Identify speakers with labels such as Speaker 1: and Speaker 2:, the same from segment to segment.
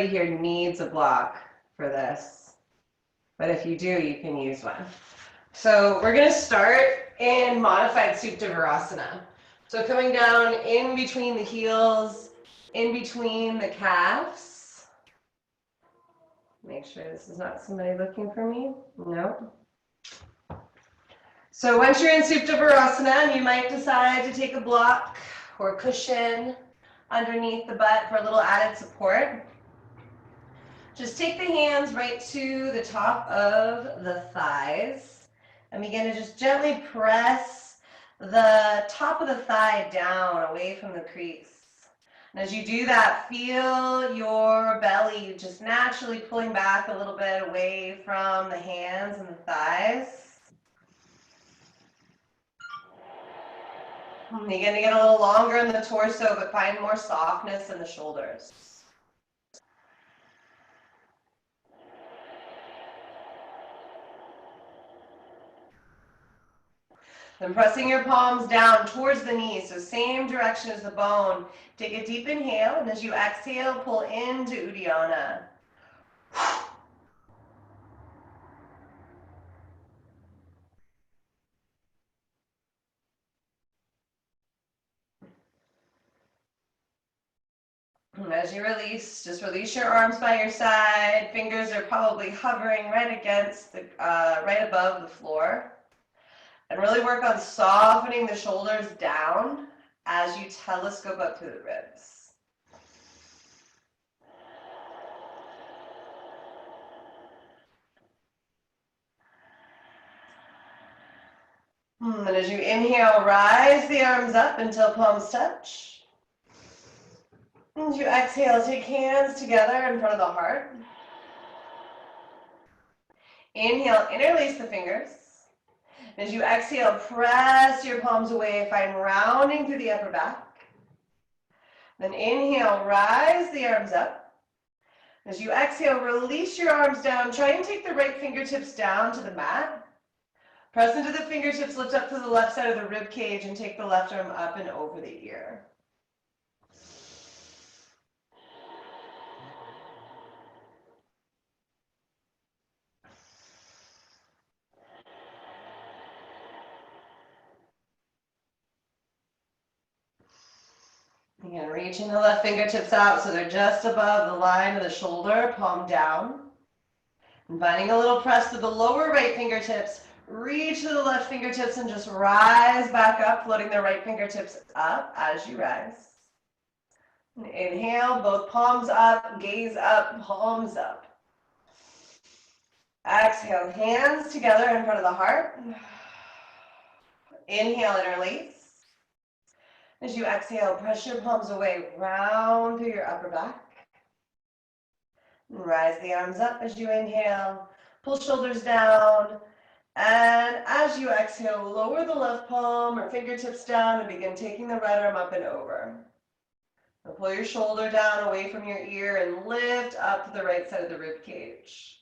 Speaker 1: nobody here needs a block for this, but if you do, you can use one. So we're going to start in modified Supta Virasana. So coming down in between the heels, in between the calves. Make sure this is not somebody looking for me. No. So once you're in Supta Virasana, you might decide to take a block or cushion underneath the butt for a little added support. Just take the hands right to the top of the thighs and begin to just gently press the top of the thigh down away from the crease. And as you do that, feel your belly just naturally pulling back a little bit away from the hands and the thighs. You're going to get a little longer in the torso, but find more softness in the shoulders. Then pressing your palms down towards the knees, so same direction as the bone. Take a deep inhale, and as you exhale, pull into Uddiyana. And as you release, just release your arms by your side. Fingers are probably hovering right against the, right above the floor. And really work on softening the shoulders down as you telescope up through the ribs. And as you inhale, rise the arms up until palms touch. As you exhale, take hands together in front of the heart. Inhale, interlace the fingers. As you exhale, press your palms away, find rounding through the upper back. Then inhale, rise the arms up. As you exhale, release your arms down. Try and take the right fingertips down to the mat. Press into the fingertips, lift up to the left side of the rib cage, and take the left arm up and over the ear. Again, reaching the left fingertips out so they're just above the line of the shoulder, palm down. And finding a little press to the lower right fingertips, reach to the left fingertips and just rise back up, floating the right fingertips up as you rise. And inhale, both palms up, gaze up, palms up. Exhale, hands together in front of the heart. Inhale, interlace. As you exhale, press your palms away, round through your upper back. And rise the arms up as you inhale, pull shoulders down, and as you exhale, lower the left palm or fingertips down and begin taking the right arm up and over. And pull your shoulder down away from your ear and lift up to the right side of the rib cage.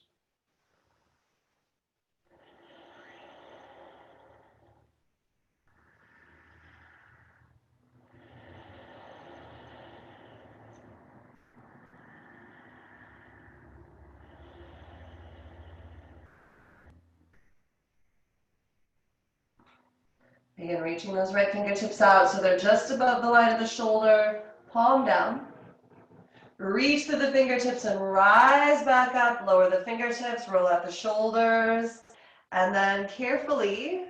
Speaker 1: Begin reaching those right fingertips out so they're just above the line of the shoulder, palm down. Reach to the fingertips and rise back up, lower the fingertips, roll out the shoulders, and then carefully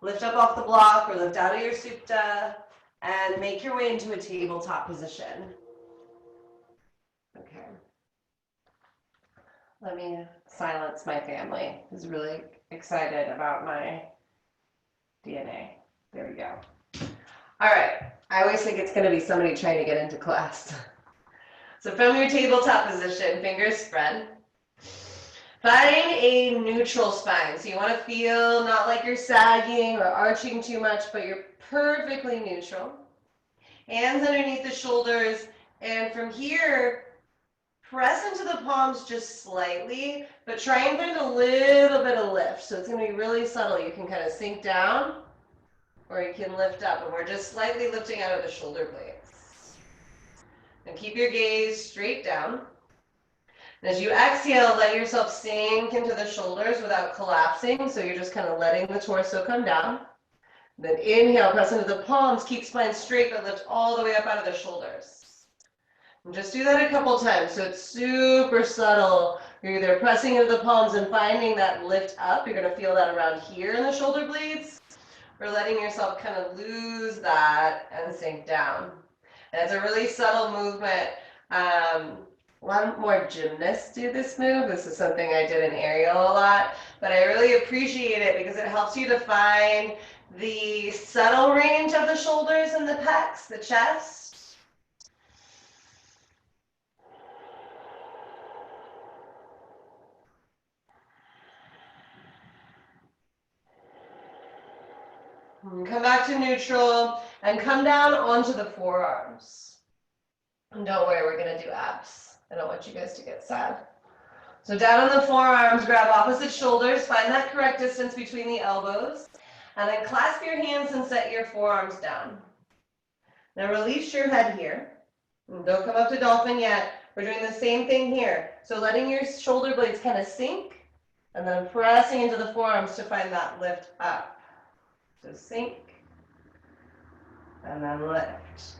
Speaker 1: lift up off the block or lift out of your supta and make your way into a tabletop position. Okay. Let me silence my family, who's really excited about my DNA. There we go. All right. I always think it's going to be somebody trying to get into class. So from your tabletop position, fingers spread. Find a neutral spine. So you want to feel not like you're sagging or arching too much, but you're perfectly neutral. Hands underneath the shoulders. And from here, press into the palms just slightly, but try and find a little bit of lift. So it's going to be really subtle. You can kind of sink down or you can lift up. And we're just slightly lifting out of the shoulder blades. And keep your gaze straight down. And as you exhale, let yourself sink into the shoulders without collapsing. So you're just kind of letting the torso come down. Then inhale, press into the palms, keep spine straight, but lift all the way up out of the shoulders. And just do that a couple times. So it's super subtle. You're either pressing into the palms and finding that lift up. You're going to feel that around here in the shoulder blades. Or letting yourself kind of lose that and sink down. And it's a really subtle movement. A lot more gymnasts do this move. This is something I did in aerial a lot, but I really appreciate it because it helps you to find the subtle range of the shoulders and the pecs, the chest. And come back to neutral and come down onto the forearms. And don't worry, we're going to do abs. I don't want you guys to get sad. So down on the forearms, grab opposite shoulders, find that correct distance between the elbows, and then clasp your hands and set your forearms down. Now release your head here. And don't come up to dolphin yet. We're doing the same thing here. So letting your shoulder blades kind of sink, and then pressing into the forearms to find that lift up. So sink, and then lift.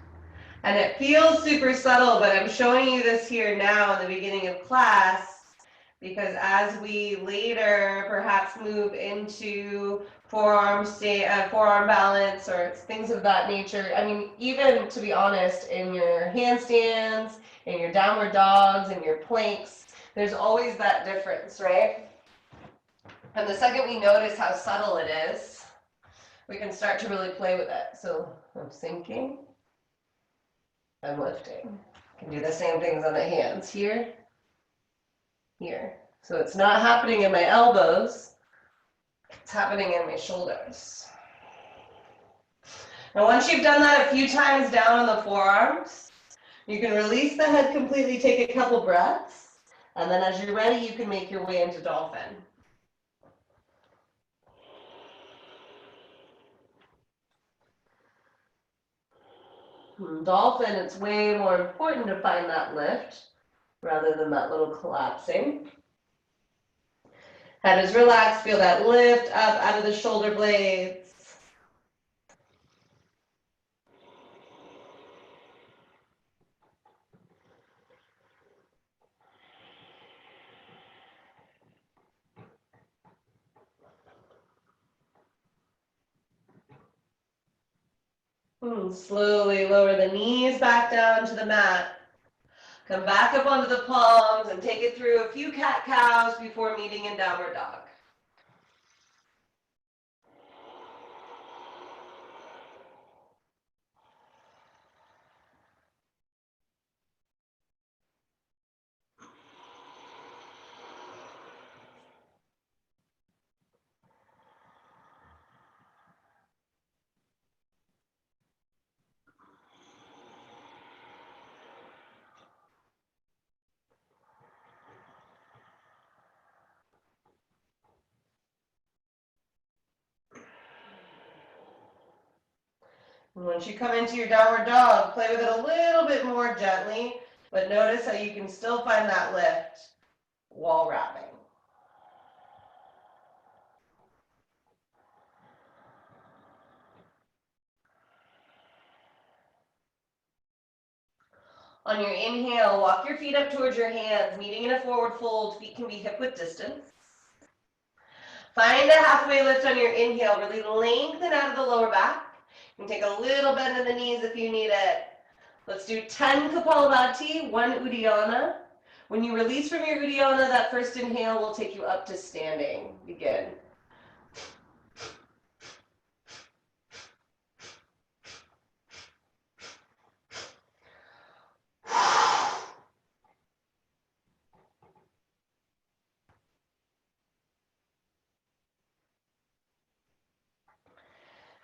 Speaker 1: And it feels super subtle, but I'm showing you this here now in the beginning of class because as we later perhaps move into forearm balance or things of that nature. I mean, even to be honest, in your handstands, in your downward dogs, in your planks, there's always that difference, right? And the second we notice how subtle it is, we can start to really play with it. So I'm sinking. I'm lifting. I can do the same things on the hands here, here. So it's not happening in my elbows, it's happening in my shoulders. Now once you've done that a few times down on the forearms, you can release the head completely, take a couple breaths, and then as you're ready, you can make your way into dolphin. Dolphin, it's way more important to find that lift rather than that little collapsing. Head is relaxed, feel that lift up out of the shoulder blades. Slowly lower the knees back down to the mat. Come back up onto the palms and take it through a few cat-cows before meeting in downward dog. And once you come into your downward dog, play with it a little bit more gently, but notice how you can still find that lift while wrapping. On your inhale, walk your feet up towards your hands, meeting in a forward fold. Feet can be hip width distance. Find a halfway lift on your inhale. Really lengthen out of the lower back. You can take a little bend in the knees if you need it. Let's do 10 Kapalabhati, 1 Uddiyana. When you release from your Uddiyana, that first inhale will take you up to standing. Begin.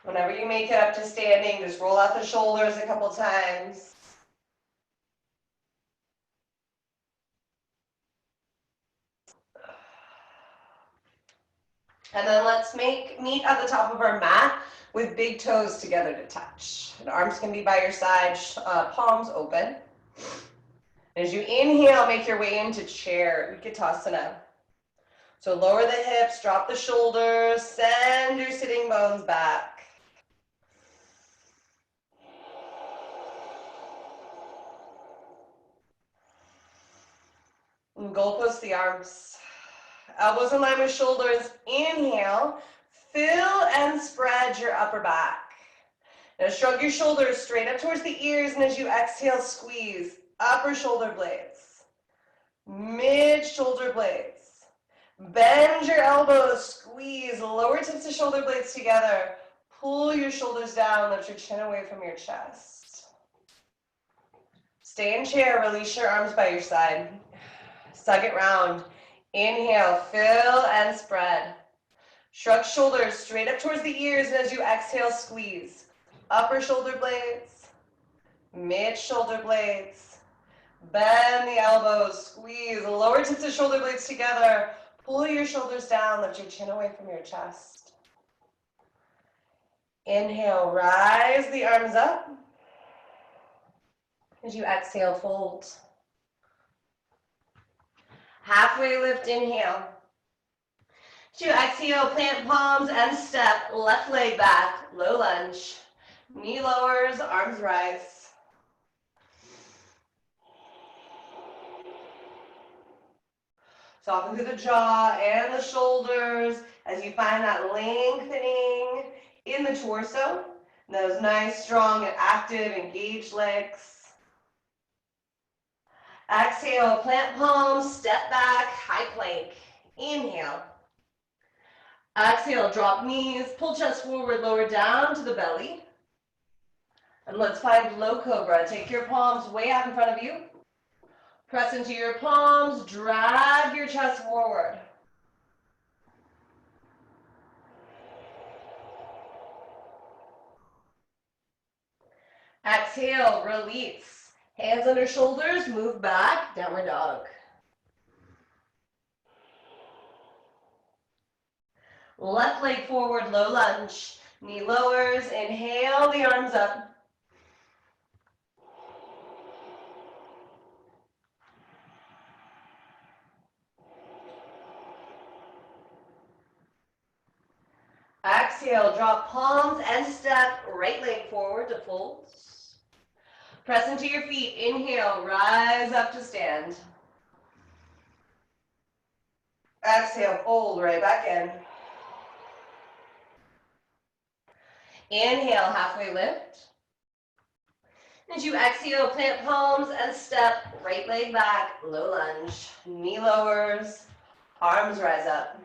Speaker 1: Whenever you make it up to standing, just roll out the shoulders a couple times. And then let's meet at the top of our mat with big toes together to touch. And arms can be by your side, palms open. As you inhale, make your way into chair, Utkatasana. So lower the hips, drop the shoulders, send your sitting bones back. And goalpost the arms. Elbows in line with shoulders. Inhale, fill and spread your upper back. Now shrug your shoulders straight up towards the ears, and as you exhale, squeeze upper shoulder blades, mid shoulder blades. Bend your elbows, squeeze lower tips of shoulder blades together. Pull your shoulders down, lift your chin away from your chest. Stay in chair, release your arms by your side. Sug it round. Inhale, fill and spread. Shrug shoulders straight up towards the ears, and as you exhale, squeeze upper shoulder blades, mid shoulder blades. Bend the elbows, squeeze lower tips of shoulder blades together. Pull your shoulders down, lift your chin away from your chest. Inhale, rise the arms up. As you exhale, fold. Halfway lift, inhale. As you exhale, plant palms and step, left leg back, low lunge. Knee lowers, arms rise. Soften through the jaw and the shoulders as you find that lengthening in the torso. Those nice, strong, and active, engaged legs. Exhale, plant palms, step back, high plank. Inhale. Exhale, drop knees, pull chest forward, lower down to the belly. And let's find low cobra. Take your palms way out in front of you. Press into your palms, drag your chest forward. Exhale, release. Hands under shoulders, move back, downward dog. Left leg forward, low lunge. Knee lowers, inhale the arms up. Exhale, drop palms and step, right leg forward to fold. Press into your feet, inhale, rise up to stand. Exhale, fold right back in. Inhale, halfway lift. As you exhale, plant palms and step, right leg back, low lunge. Knee lowers, arms rise up.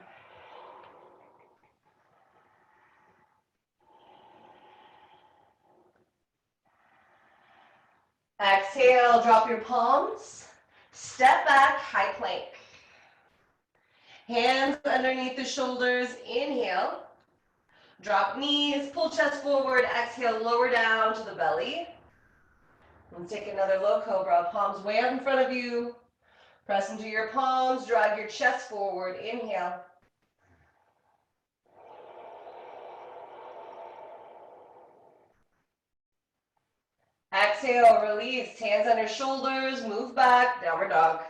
Speaker 1: Exhale, drop your palms, step back, high plank. Hands underneath the shoulders, inhale. Drop knees, pull chest forward, exhale, lower down to the belly. And take another low cobra, palms way out in front of you. Press into your palms, drag your chest forward, inhale. Exhale, release, hands under shoulders, move back, downward dog.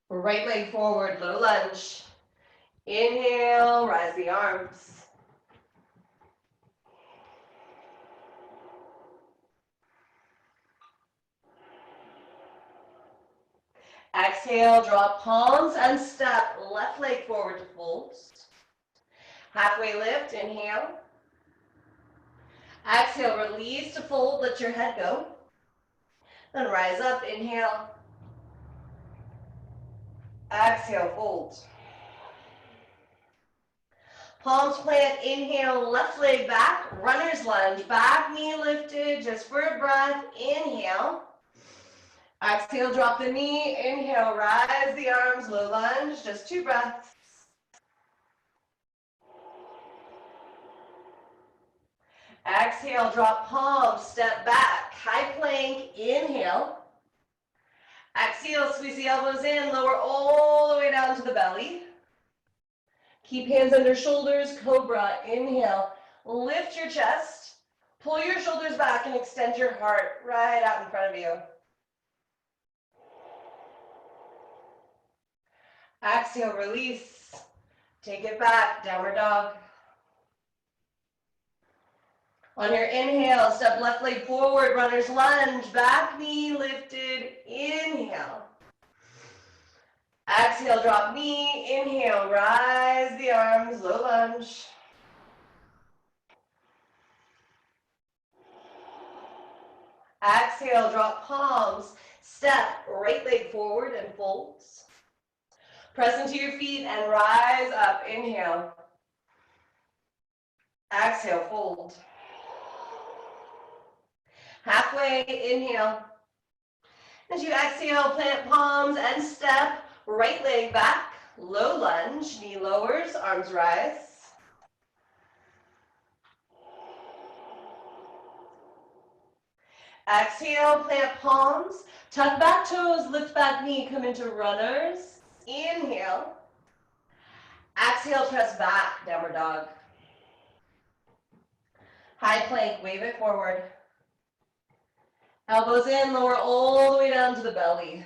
Speaker 1: Right leg forward, low lunge. Inhale, rise the arms. Exhale, drop palms and step, left leg forward to fold. Halfway lift, inhale. Exhale, release to fold, let your head go. Then rise up, inhale. Exhale, fold. Palms plant, inhale, left leg back, runner's lunge, back knee lifted, just for a breath, inhale. Exhale, drop the knee, inhale, rise the arms, low lunge, just 2 breaths. Exhale, drop palms, step back, high plank, inhale. Exhale, squeeze the elbows in, lower all the way down to the belly. Keep hands under shoulders, cobra, inhale. Lift your chest, Pull your shoulders back and extend your heart right out in front of you. Exhale, release. Take it back, downward dog. On your inhale, step left leg forward, runner's lunge, back knee lifted, inhale. Exhale, drop knee, inhale, rise the arms, low lunge. Exhale, drop palms, step right leg forward and folds. Press into your feet and rise up, inhale. Exhale, fold. Halfway, inhale. As you exhale, plant palms and step, right leg back, low lunge, knee lowers, arms rise. Exhale, plant palms, tuck back toes, lift back knee, come into runners. Inhale. Exhale, press back, downward dog. High plank, wave it forward. Elbows in, lower all the way down to the belly.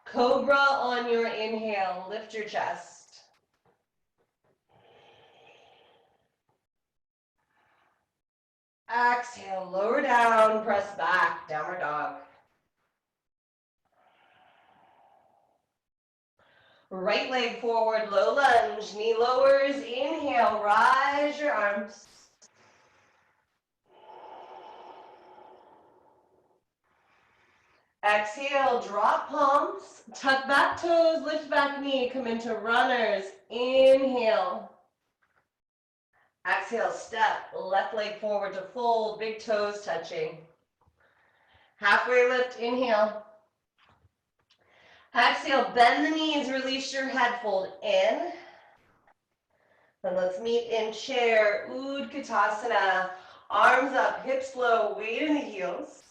Speaker 1: Cobra on your inhale, lift your chest. Exhale, lower down, press back, downward dog. Right leg forward, low lunge, knee lowers, inhale, rise your arms. Exhale, drop palms, tuck back toes, lift back knee, come into runners, inhale. Exhale, step, left leg forward to fold, big toes touching. Halfway lift, inhale. Exhale, bend the knees, release your head, fold in. Then let's meet in chair, Utkatasana. Arms up, hips low, weight in the heels.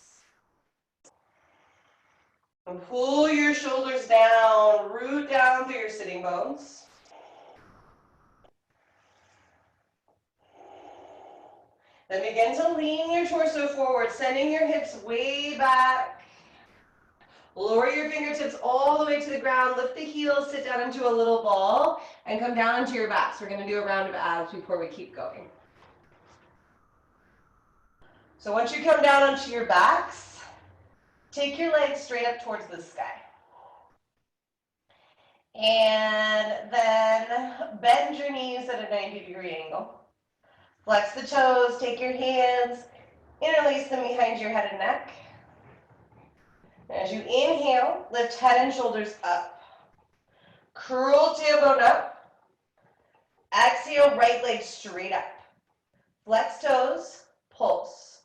Speaker 1: And pull your shoulders down, root down through your sitting bones. Then begin to lean your torso forward, sending your hips way back. Lower your fingertips all the way to the ground, lift the heels, sit down into a little ball, and come down into your backs. We're going to do a round of abs before we keep going. So once you come down onto your backs, take your legs straight up towards the sky. And then bend your knees at a 90-degree angle. Flex the toes, take your hands, interlace them behind your head and neck. As you inhale, lift head and shoulders up. Curl tailbone up. Exhale, right leg straight up. Flex toes, pulse.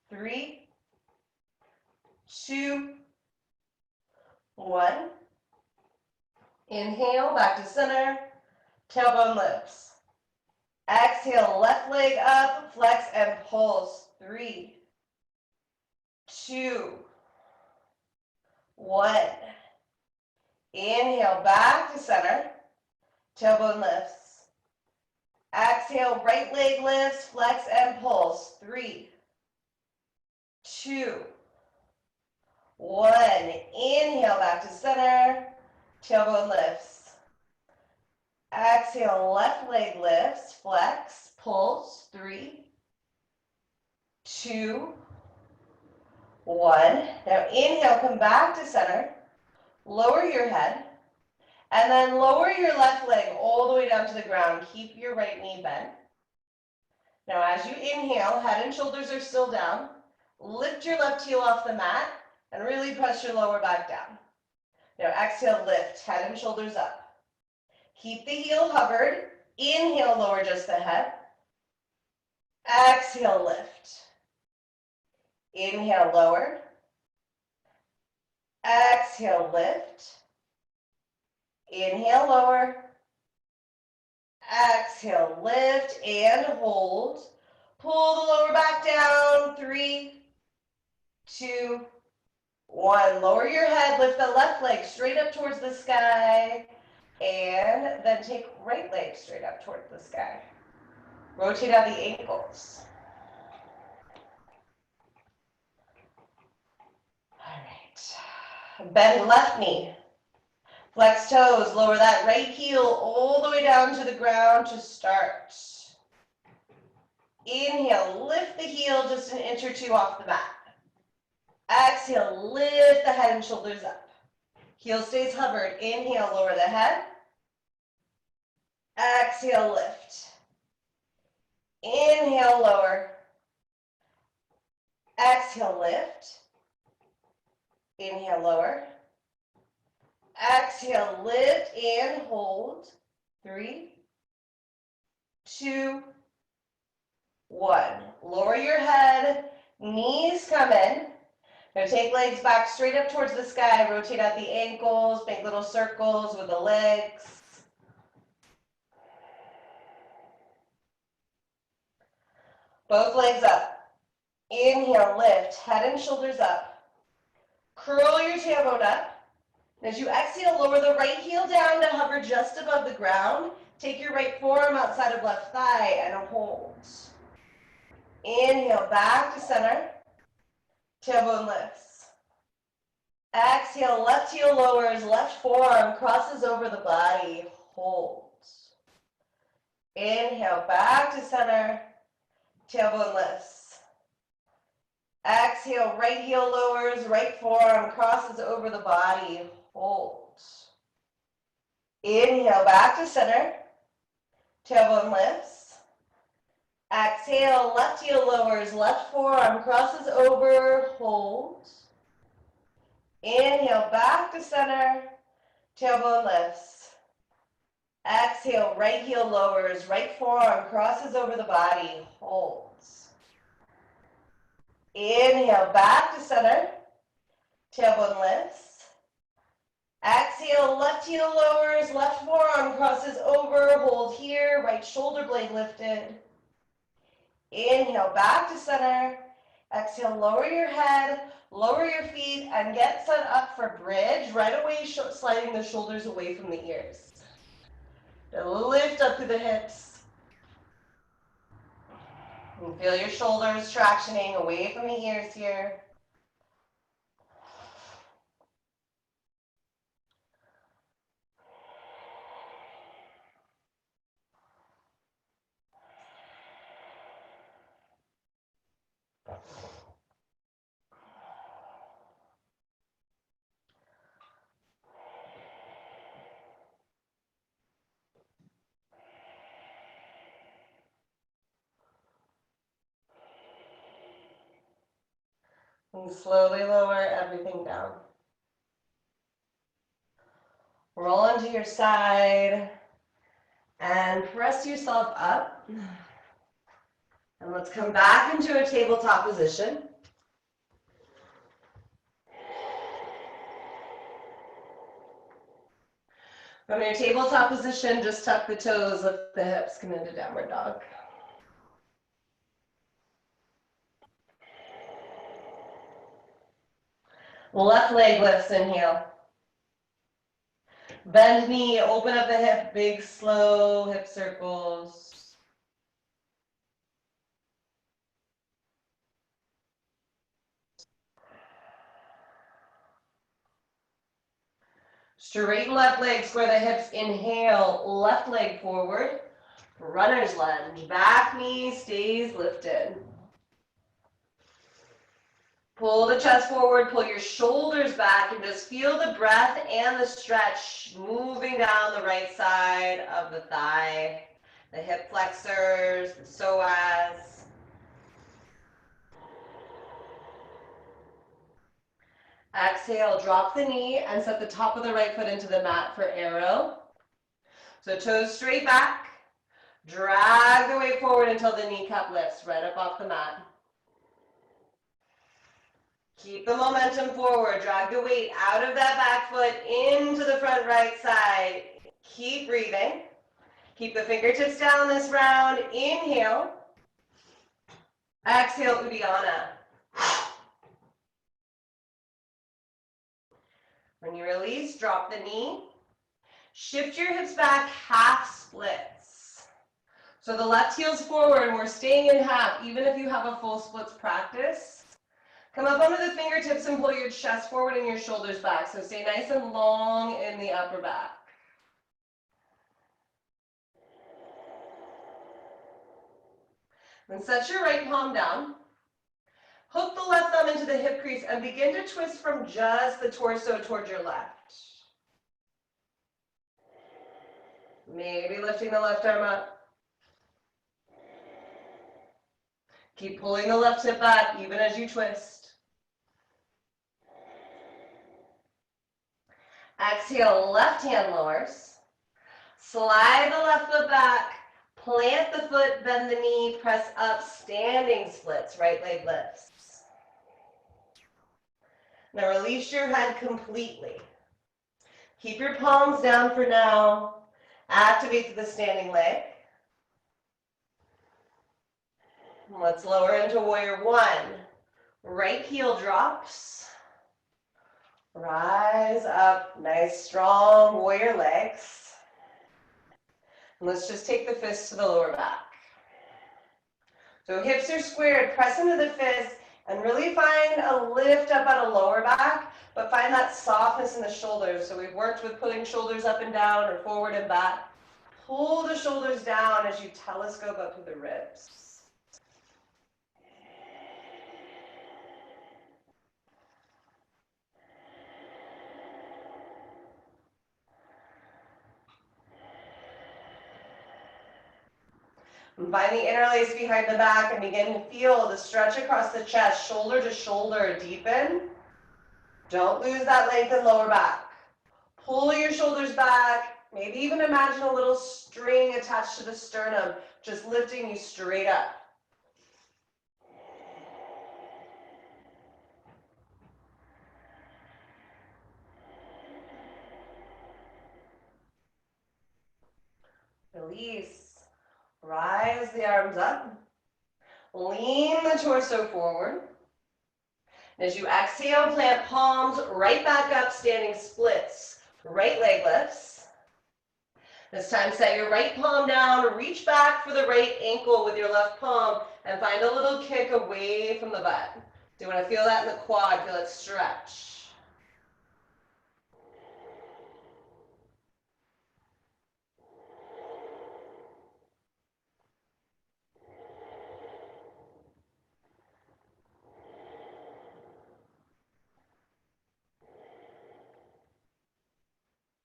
Speaker 1: 3, 2, 1. Inhale, back to center. Tailbone lifts. Exhale, left leg up, flex and pulse. 3, 2, 1. Inhale, back to center. Tailbone lifts. Exhale, right leg lifts, flex and pulse. 3, 2, 1. Inhale, back to center. Tailbone lifts. Exhale, left leg lifts, flex, pulse. 3, 2, 1. Now inhale, come back to center. Lower your head. And then lower your left leg all the way down to the ground. Keep your right knee bent. Now as you inhale, head and shoulders are still down. Lift your left heel off the mat and really press your lower back down. Now exhale, lift, head and shoulders up. Keep the heel hovered. Inhale, lower just the head. Exhale, lift. Inhale, lower. Exhale, lift. Inhale, lower. Exhale, lift and hold. Pull the lower back down. 3, 2, 1. Lower your head, lift the left leg straight up towards the sky. And then take right leg straight up towards the sky. Rotate out the ankles. Bend left knee. Flex toes, lower that right heel all the way down to the ground to start. Inhale, lift the heel just an inch or two off the mat. Exhale, lift the head and shoulders up. Heel stays hovered. Inhale, lower the head. Exhale, lift. Inhale, lower. Exhale, lift. Inhale, lower. Exhale, lift and hold. 3, 2, 1. Lower your head, knees come in. Now take legs back straight up towards the sky. Rotate out the ankles, make little circles with the legs. Both legs up. Inhale, lift, head and shoulders up. Curl your tailbone up. As you exhale, lower the right heel down to hover just above the ground. Take your right forearm outside of left thigh and hold. Inhale, back to center. Tailbone lifts. Exhale, left heel lowers, left forearm crosses over the body. Hold. Inhale, back to center. Tailbone lifts. Exhale, right heel lowers, right forearm crosses over the body. Hold. Inhale, back to center. Tailbone lifts. Exhale, left heel lowers, left forearm crosses over. Hold. Inhale, back to center. Tailbone lifts. Exhale, right heel lowers, right forearm crosses over the body. Holds. Inhale, back to center. Tailbone lifts. Exhale, left heel lowers, left forearm crosses over. Hold here, right shoulder blade lifted. Inhale, back to center. Exhale, lower your head, lower your feet, and get set up for bridge. Right away, sliding the shoulders away from the ears. Lift up through the hips. And feel your shoulders tractioning away from the ears here. And slowly lower everything down. Roll onto your side and press yourself up. And let's come back into a tabletop position. From your tabletop position, just tuck the toes, lift the hips, come into downward dog. Left leg lifts, inhale. Bend knee, open up the hip, big, slow hip circles. Straighten left leg, square the hips, inhale, left leg forward. Runner's lunge, back knee stays lifted. Pull the chest forward, pull your shoulders back, and just feel the breath and the stretch moving down the right side of the thigh, the hip flexors, the psoas. Exhale, drop the knee and set the top of the right foot into the mat for arrow. So toes straight back, drag the weight forward until the kneecap lifts right up off the mat. Keep the momentum forward. Drag the weight out of that back foot into the front right side. Keep breathing. Keep the fingertips down this round. Inhale. Exhale, Uddiyana. When you release, drop the knee. Shift your hips back, half splits. So the left heel's forward and we're staying in half, even if you have a full splits practice. Come up onto the fingertips and pull your chest forward and your shoulders back. So stay nice and long in the upper back. Then set your right palm down. Hook the left thumb into the hip crease and begin to twist from just the torso towards your left. Maybe lifting the left arm up. Keep pulling the left hip back even as you twist. Exhale, left hand lowers. Slide the left foot back. Plant the foot, bend the knee, press up, standing splits, right leg lifts. Now release your head completely. Keep your palms down for now. Activate the standing leg. Let's lower into warrior one. Right heel drops. Rise up, nice strong warrior legs. And let's just take the fists to the lower back. So hips are squared, press into the fists, and really find a lift up at a lower back, but find that softness in the shoulders. So we've worked with putting shoulders up and down or forward and back. Pull the shoulders down as you telescope up to the ribs. Find the interlace behind the back and begin to feel the stretch across the chest, shoulder to shoulder, deepen. Don't lose that length in lower back. Pull your shoulders back. Maybe even imagine a little string attached to the sternum, just lifting you straight up. Release. Rise the arms up. Lean the torso forward. As you exhale, plant palms right back up, standing splits. Right leg lifts. This time, set your right palm down, reach back for the right ankle with your left palm, and find a little kick away from the butt. So you want to feel that in the quad, feel it stretch.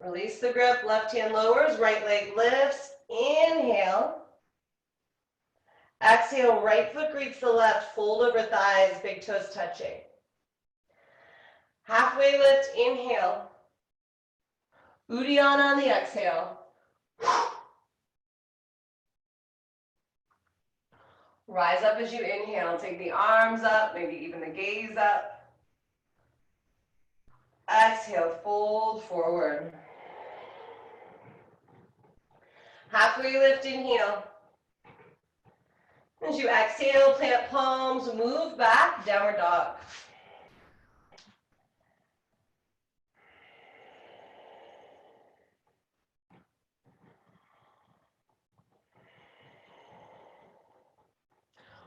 Speaker 1: Release the grip, left hand lowers, right leg lifts. Inhale. Exhale, right foot greets the left, fold over thighs, big toes touching. Halfway lift, inhale. Uddiyana on the exhale. Rise up as you inhale, take the arms up, maybe even the gaze up. Exhale, fold forward. Halfway lift, inhale. As you exhale, plant palms, move back, downward dog.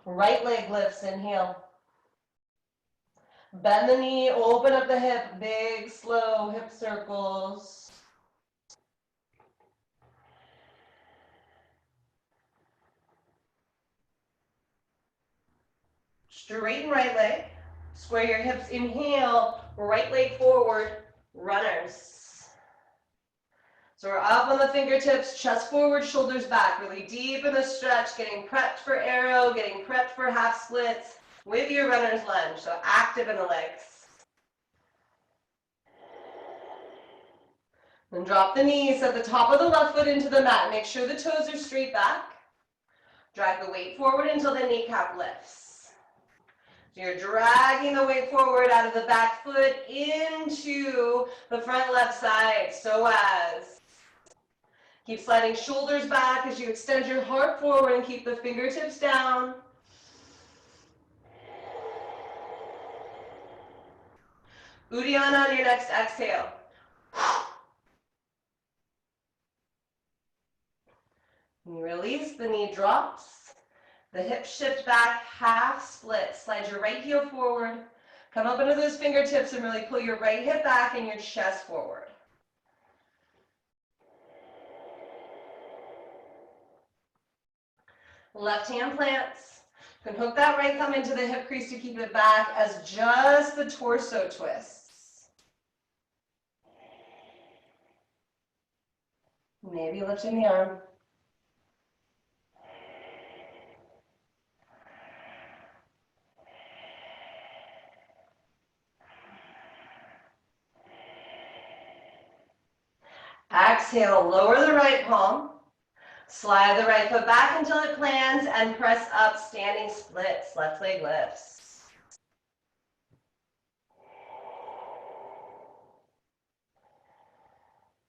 Speaker 1: Right leg lifts, inhale. Bend the knee, open up the hip, big, slow hip circles. Straighten right leg. Square your hips, inhale, right leg forward, runners. So we're up on the fingertips, chest forward, shoulders back, really deep in the stretch, getting prepped for arrow, getting prepped for half splits with your runner's lunge, so active in the legs. Then drop the knees, set the top of the left foot into the mat. Make sure the toes are straight back. Drag the weight forward until the kneecap lifts. So you're dragging the weight forward out of the back foot into the front left side, Psoas. Keep sliding shoulders back as you extend your heart forward and keep the fingertips down. Uddiyana on your next exhale. You release, the knee drops. The hips shift back, half split. Slide your right heel forward. Come up into those fingertips and really pull your right hip back and your chest forward. Left hand plants. You can hook that right thumb into the hip crease to keep it back as just the torso twists. Maybe lifting the arm. Exhale, lower the right palm. Slide the right foot back until it plants and press up, standing splits. Left leg lifts.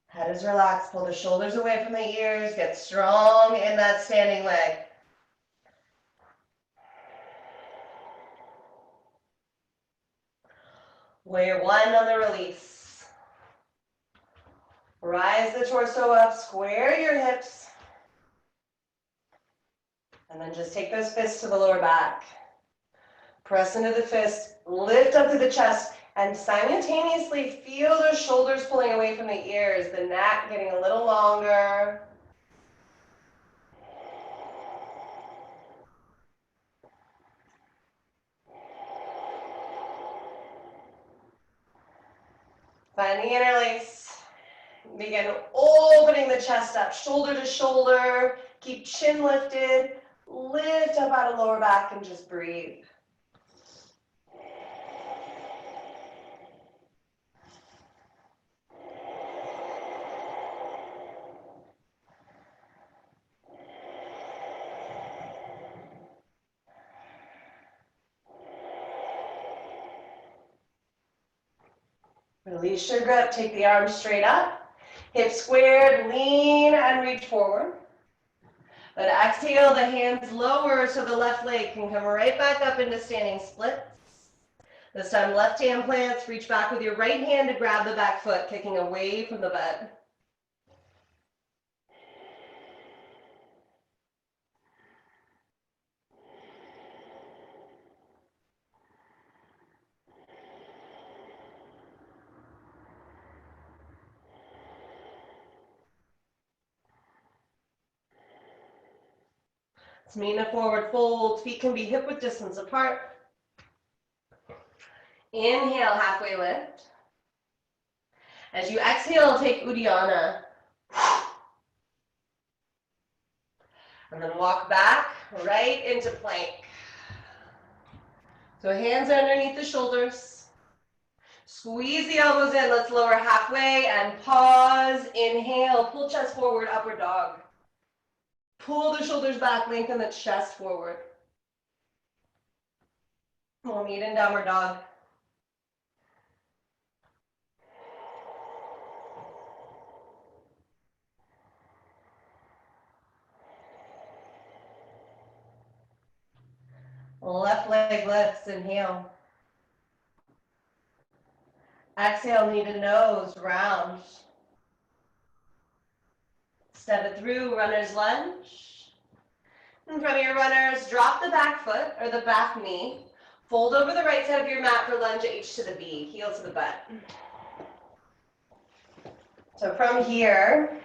Speaker 1: Head is relaxed. Pull the shoulders away from the ears. Get strong in that standing leg. Warrior one on the release. Rise the torso up, square your hips. And then just take those fists to the lower back. Press into the fist, lift up to the chest, and simultaneously feel those shoulders pulling away from the ears, the neck getting a little longer. Find the interlace. Begin opening the chest up, shoulder to shoulder. Keep chin lifted. Lift up out of lower back and just breathe. Release your grip, take the arms straight up, hips squared, lean and reach forward. But exhale, the hands lower so the left leg can come right back up into standing splits. This time, left hand plants, reach back with your right hand to grab the back foot, kicking away from the bed. Let's meet in a forward fold. Feet can be hip width distance apart. Inhale, halfway lift. As you exhale, take Uddiyana. And then walk back right into plank. So hands underneath the shoulders. Squeeze the elbows in. Let's lower halfway and pause. Inhale, pull chest forward, upward dog. Pull the shoulders back, lengthen the chest forward. We'll meet in downward dog. Left leg lifts, inhale. Exhale, knee to nose, round. Step it through, runner's lunge. And from your runners, drop the back foot or the back knee. Fold over the right side of your mat for lunge H to the B, heel to the butt. So from here,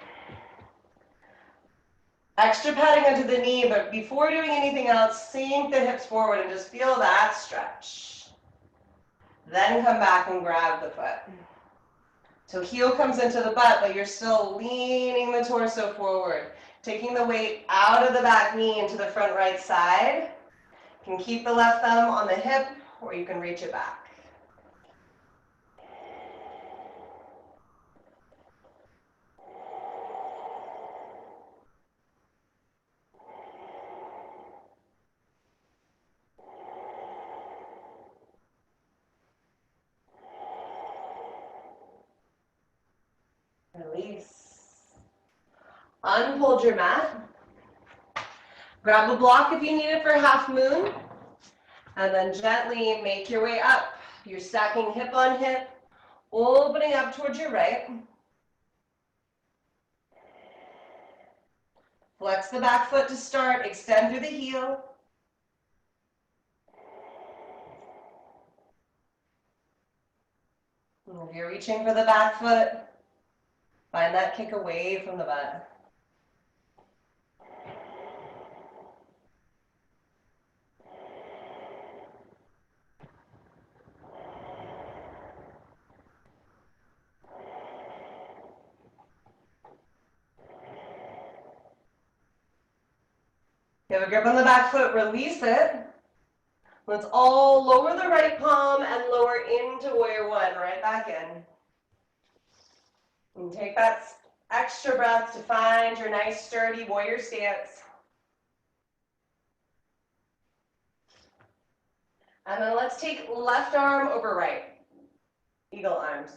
Speaker 1: extra padding under the knee, but before doing anything else, sink the hips forward and just feel that stretch. Then come back and grab the foot. So heel comes into the butt, but you're still leaning the torso forward, taking the weight out of the back knee into the front right side. You can keep the left thumb on the hip, or you can reach it back. Release. Unfold your mat. Grab a block if you need it for half moon. And then gently make your way up. You're stacking hip on hip, opening up towards your right. Flex the back foot to start, extend through the heel. If you're reaching for the back foot, find that kick away from the butt. You have a grip on the back foot, release it. Let's all lower the right palm and lower into warrior one, right back in. And take that extra breath to find your nice sturdy warrior stance. And then let's take left arm over right, eagle arms.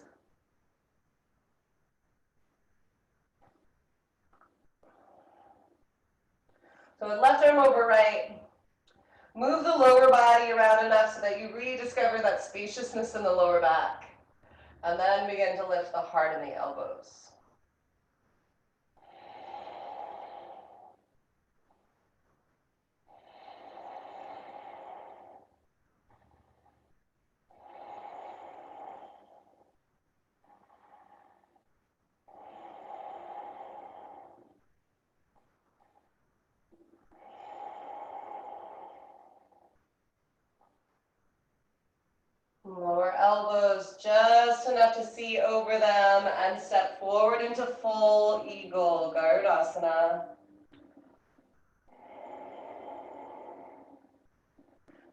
Speaker 1: So with left arm over right, move the lower body around enough so that you rediscover that spaciousness in the lower back. And then begin to lift the heart and the elbows. Lower elbows just enough to see over them and step forward into full eagle, Garudasana.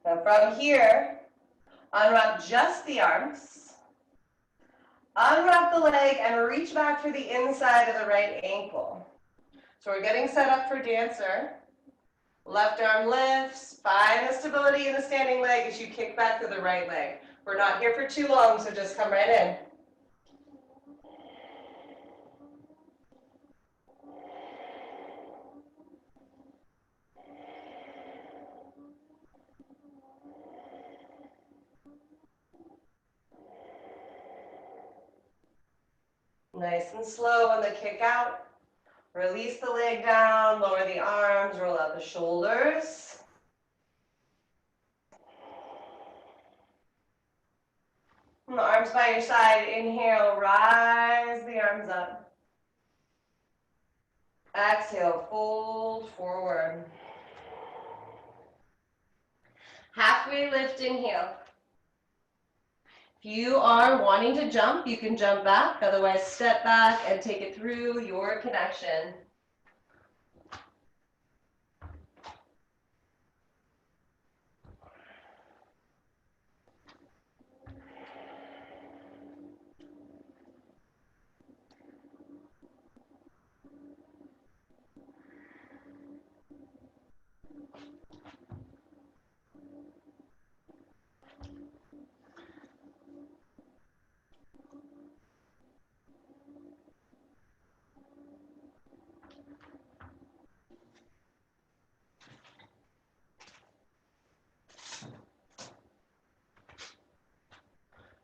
Speaker 1: Now from here, unwrap just the arms, unwrap the leg and reach back for the inside of the right ankle. So we're getting set up for dancer. Left arm lifts, find the stability in the standing leg as you kick back to the right leg. We're not here for too long, so just come right in. Nice and slow on the kick out. Release the leg down, lower the arms, roll out the shoulders. And the arms by your side, inhale, rise the arms up. Exhale, fold forward. Halfway lift, inhale. If you are wanting to jump, you can jump back, otherwise step back and take it through your connection.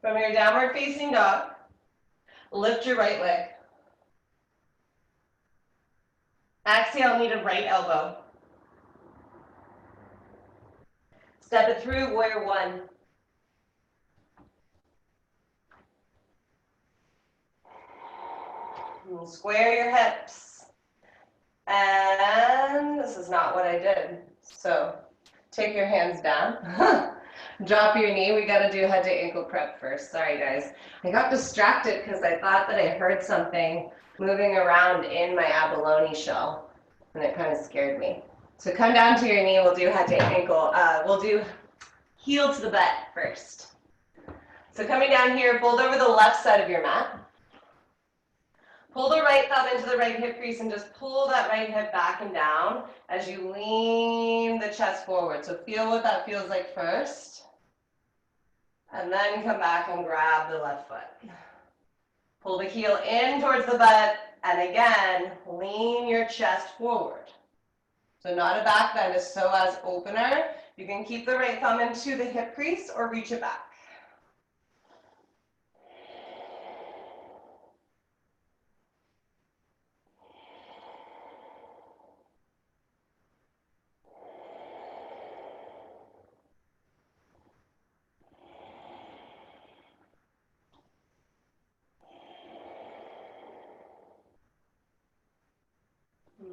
Speaker 1: From your downward facing dog, lift your right leg. Exhale, knee to right elbow. Step it through, warrior one. And square your hips. And this is not what I did. So take your hands down. Drop your knee. We got to do head to ankle prep first. Sorry, guys. I got distracted because I thought that I heard something moving around in my abalone shell, and it kind of scared me. So come down to your knee. We'll do head to ankle. We'll do heel to the butt first. So coming down here, fold over the left side of your mat. Pull the right thumb into the right hip crease and just pull that right hip back and down as you lean the chest forward. So feel what that feels like first. And then come back and grab the left foot. Pull the heel in towards the butt, and again, lean your chest forward. So not a back bend, a psoas opener. You can keep the right thumb into the hip crease or reach it back.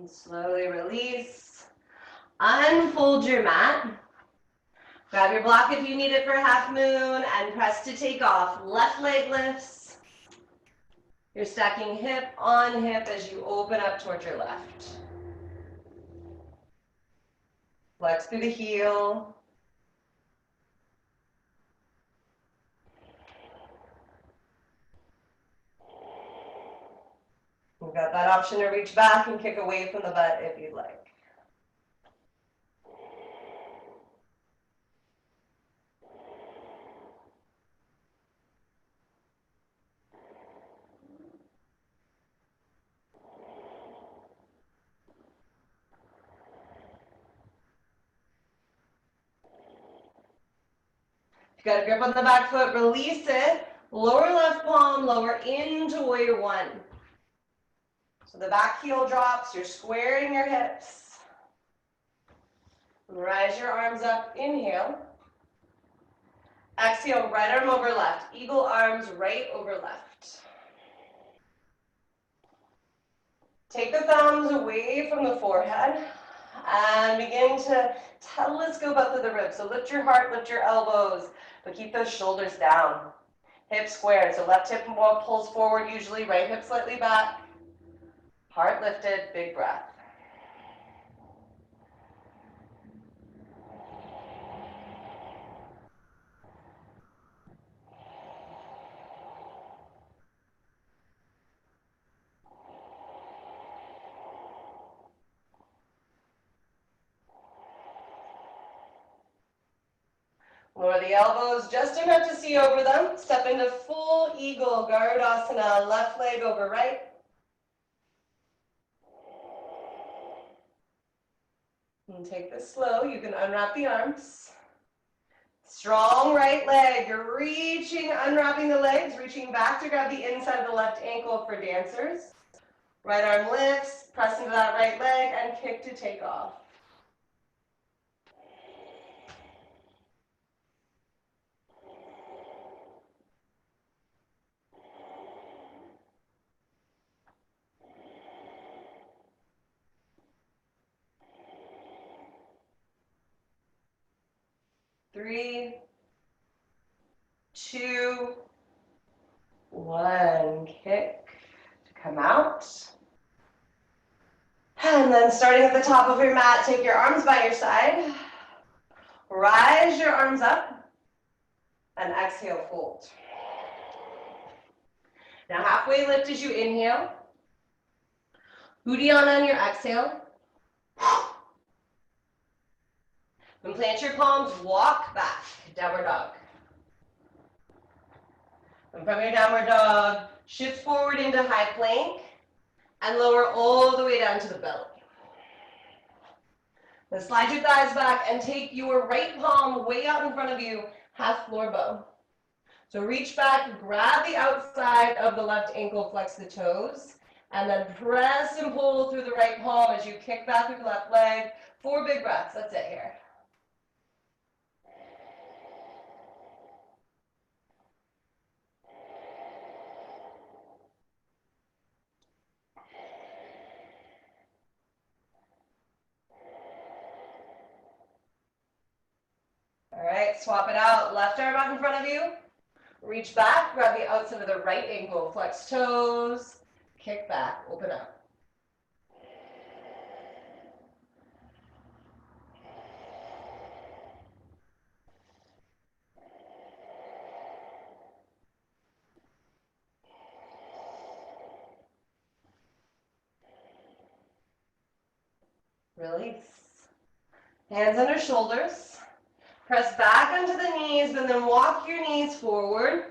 Speaker 1: And slowly release. Unfold your mat. Grab your block if you need it for half moon and press to take off. Left leg lifts. You're stacking hip on hip as you open up towards your left. Flex through the heel. You've got that option to reach back and kick away from the butt if you'd like. If you got a grip on the back foot, release it. Lower left palm, lower into warrior one. So the back heel drops, you're squaring your hips. Rise your arms up, inhale. Exhale, right arm over left. Eagle arms, right over left. Take the thumbs away from the forehead and begin to telescope up to the ribs. So lift your heart, lift your elbows, but keep those shoulders down. Hips squared, so left hip pulls forward usually, right hip slightly back. Heart lifted, big breath. Lower the elbows just enough to see over them. Step into full eagle, Garudasana, left leg over right. And take this slow. You can unwrap the arms. Strong right leg. You're reaching, unwrapping the legs, reaching back to grab the inside of the left ankle for dancers. Right arm lifts, press into that right leg, and kick to take off. Three, two, one. Kick to come out. And then starting at the top of your mat, take your arms by your side. Rise your arms up and exhale, fold. Now halfway lift as you inhale. Uddiyana on your exhale. Then plant your palms, walk back, downward dog. And from your downward dog, shift forward into high plank and lower all the way down to the belly. Then slide your thighs back and take your right palm way out in front of you, half floor bow. So reach back, grab the outside of the left ankle, flex the toes, and then press and pull through the right palm as you kick back with the left leg. 4 big breaths, that's it here. All right, swap it out. Left arm out in front of you. Reach back, grab the outside of the right ankle, flex toes, kick back, open up. Release. Hands under shoulders. Press back onto the knees, and then walk your knees forward.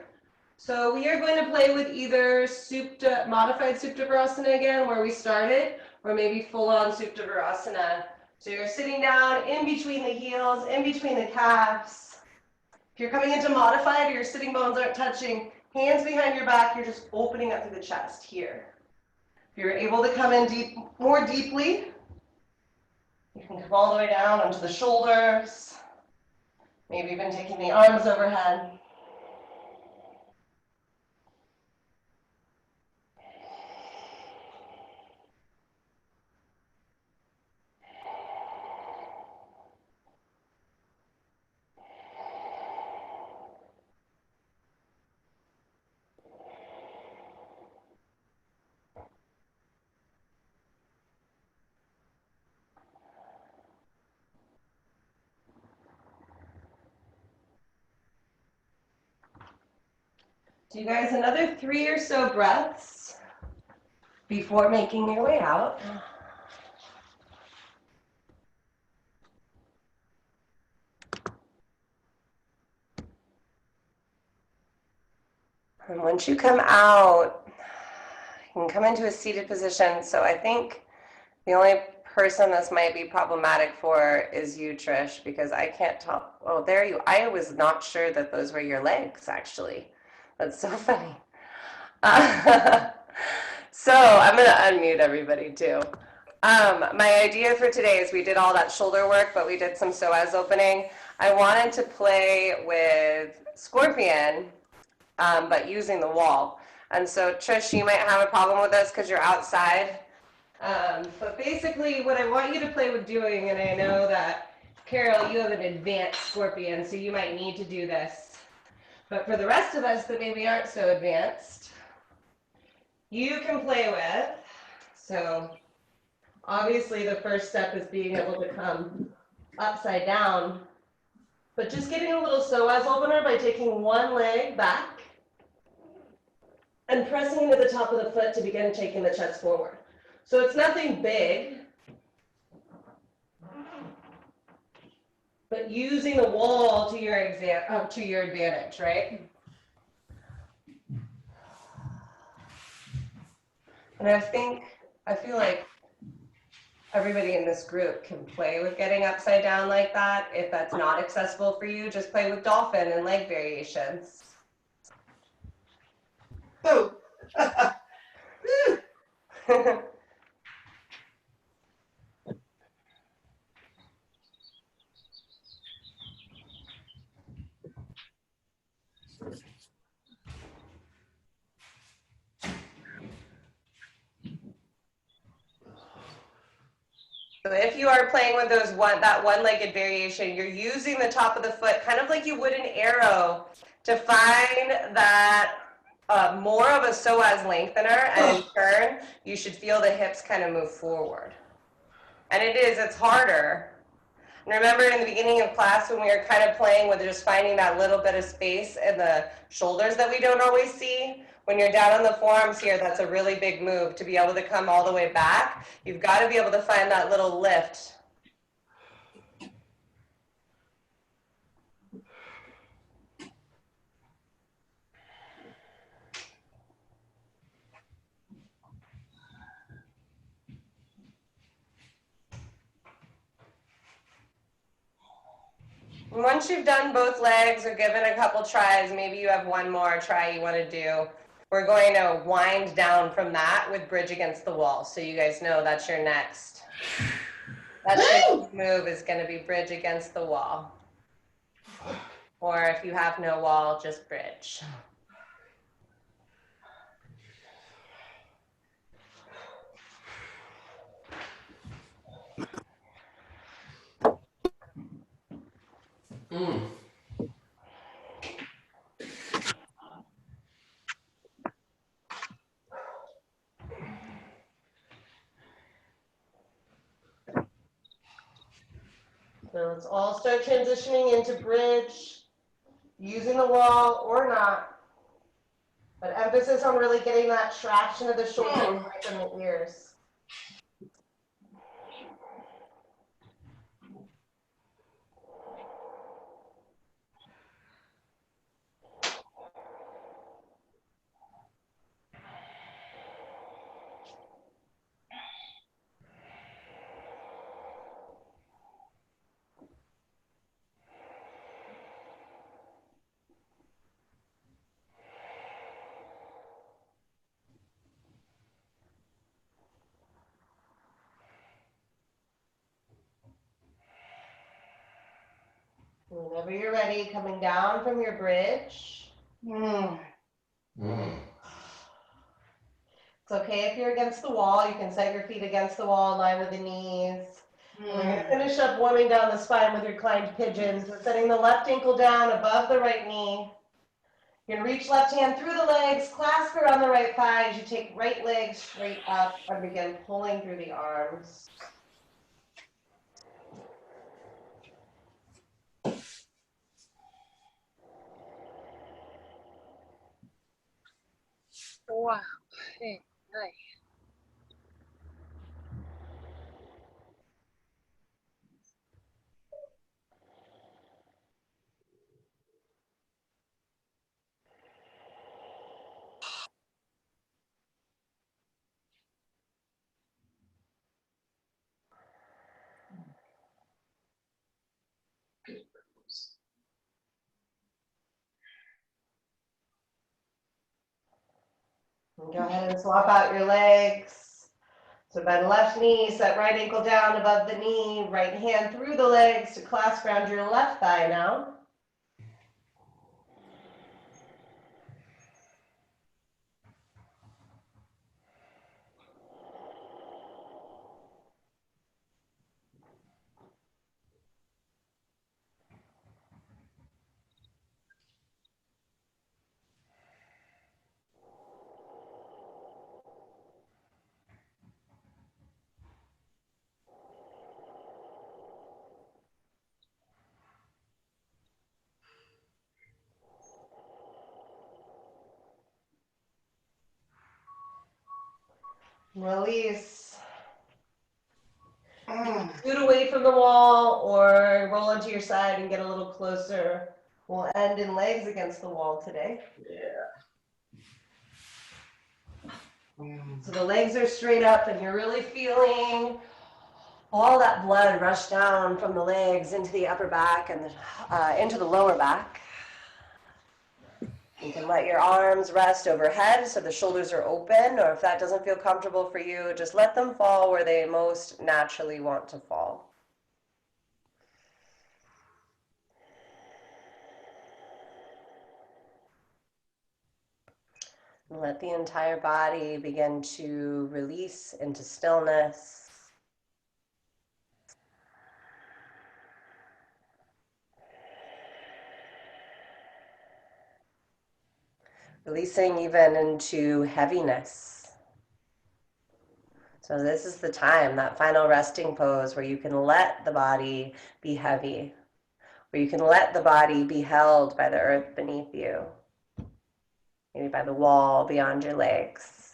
Speaker 1: So we are going to play with either modified Supta Virasana again, where we started, or maybe full-on Supta Virasana. So you're sitting down in between the heels, in between the calves. If you're coming into modified, your sitting bones aren't touching, hands behind your back, you're just opening up through the chest here. If you're able to come in more deeply, you can come all the way down onto the shoulders. Maybe even taking the arms overhead. Do you guys another 3 or so breaths before making your way out. And once you come out, you can come into a seated position. So I think the only person this might be problematic for is you, Trish, because I can't tell. Oh, there you. I was not sure that those were your legs, actually. That's so funny. So I'm going to unmute everybody too. My idea for today is we did all that shoulder work, but we did some psoas opening. I wanted to play with Scorpion, but using the wall. And so Trish, you might have a problem with this because you're outside. But basically what I want you to play with doing, and I know that Carol, you have an advanced Scorpion, so you might need to do this. But for the rest of us that maybe aren't so advanced, you can play with. So obviously the first step is being able to come upside down, but just getting a little psoas opener by taking one leg back and pressing into the top of the foot to begin taking the chest forward. So it's nothing big, but using the wall to your advantage, right? And I feel like everybody in this group can play with getting upside down like that. If that's not accessible for you, just play with dolphin and leg variations.
Speaker 2: Oh.
Speaker 1: So if you are playing with that one-legged variation, you're using the top of the foot, kind of like you would an arrow, to find that more of a psoas lengthener, and in turn, you should feel the hips kind of move forward. And it's harder. And remember in the beginning of class when we were kind of playing with just finding that little bit of space in the shoulders that we don't always see? When you're down on the forearms here, that's a really big move to be able to come all the way back. You've got to be able to find that little lift. And once you've done both legs or given a couple tries, maybe you have one more try you want to do. We're going to wind down from that with bridge against the wall. So you guys know that's your next. That's your next move is going to be bridge against the wall. Or if you have no wall, just bridge. So let's all start transitioning into bridge, using the wall or not. But emphasis on really getting that traction of the shoulder away from the ears. Whenever you're ready, coming down from your bridge. It's okay if you're against the wall. You can set your feet against the wall in line with the knees. We're going to finish up warming down the spine with reclined pigeons. We're setting the left ankle down above the right knee. You're going to reach left hand through the legs, clasp around the right thigh as you take right leg straight up and begin pulling through the arms.
Speaker 2: Wow. Hey, hi.
Speaker 1: And go ahead and swap out your legs. So bend left knee, set right ankle down above the knee, right hand through the legs to clasp around your left thigh now. Release. Scoot away from the wall or roll onto your side and get a little closer. We'll end in legs against the wall today. So the legs are straight up and you're really feeling all that blood rush down from the legs into the upper back and into the lower back. You can let your arms rest overhead so the shoulders are open, or if that doesn't feel comfortable for you, just let them fall where they most naturally want to fall. And let the entire body begin to release into stillness. Releasing even into heaviness. So this is the time, that final resting pose where you can let the body be heavy, where you can let the body be held by the earth beneath you, maybe by the wall beyond your legs.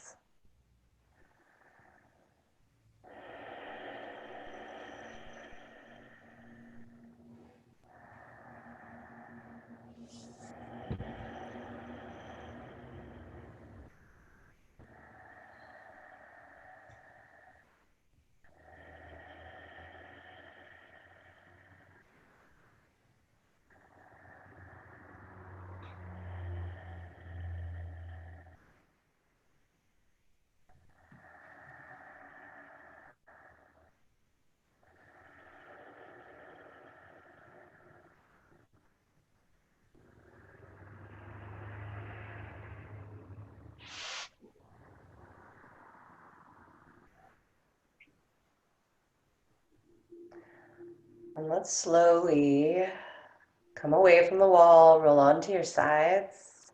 Speaker 1: And let's slowly come away from the wall, roll onto your sides.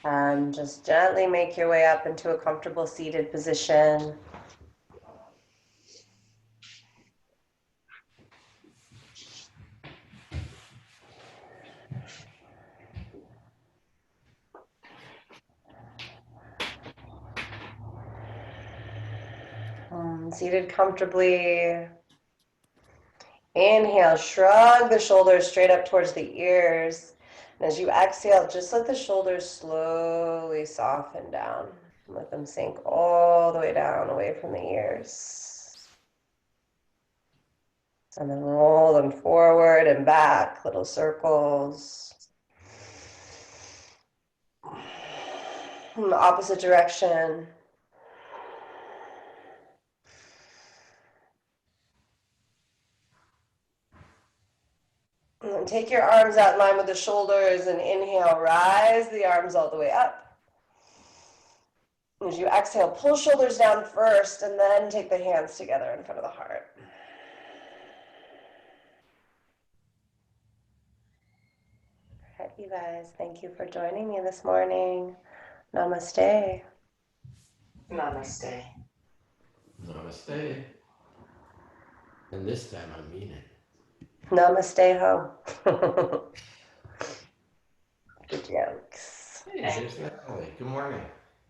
Speaker 1: And just gently make your way up into a comfortable seated position. Seated comfortably. Inhale, shrug the shoulders straight up towards the ears. And as you exhale, just let the shoulders slowly soften down. Let them sink all the way down, away from the ears. And then roll them forward and back, little circles. In the opposite direction. And then take your arms out in line with the shoulders and inhale, rise the arms all the way up. As you exhale, pull shoulders down first and then take the hands together in front of the heart. All right, you guys, thank you for joining me this morning. Namaste.
Speaker 3: Namaste.
Speaker 4: Namaste. And this time I mean it.
Speaker 1: Namaste ho. Good jokes.
Speaker 4: Hey, there's Natalie. Good morning.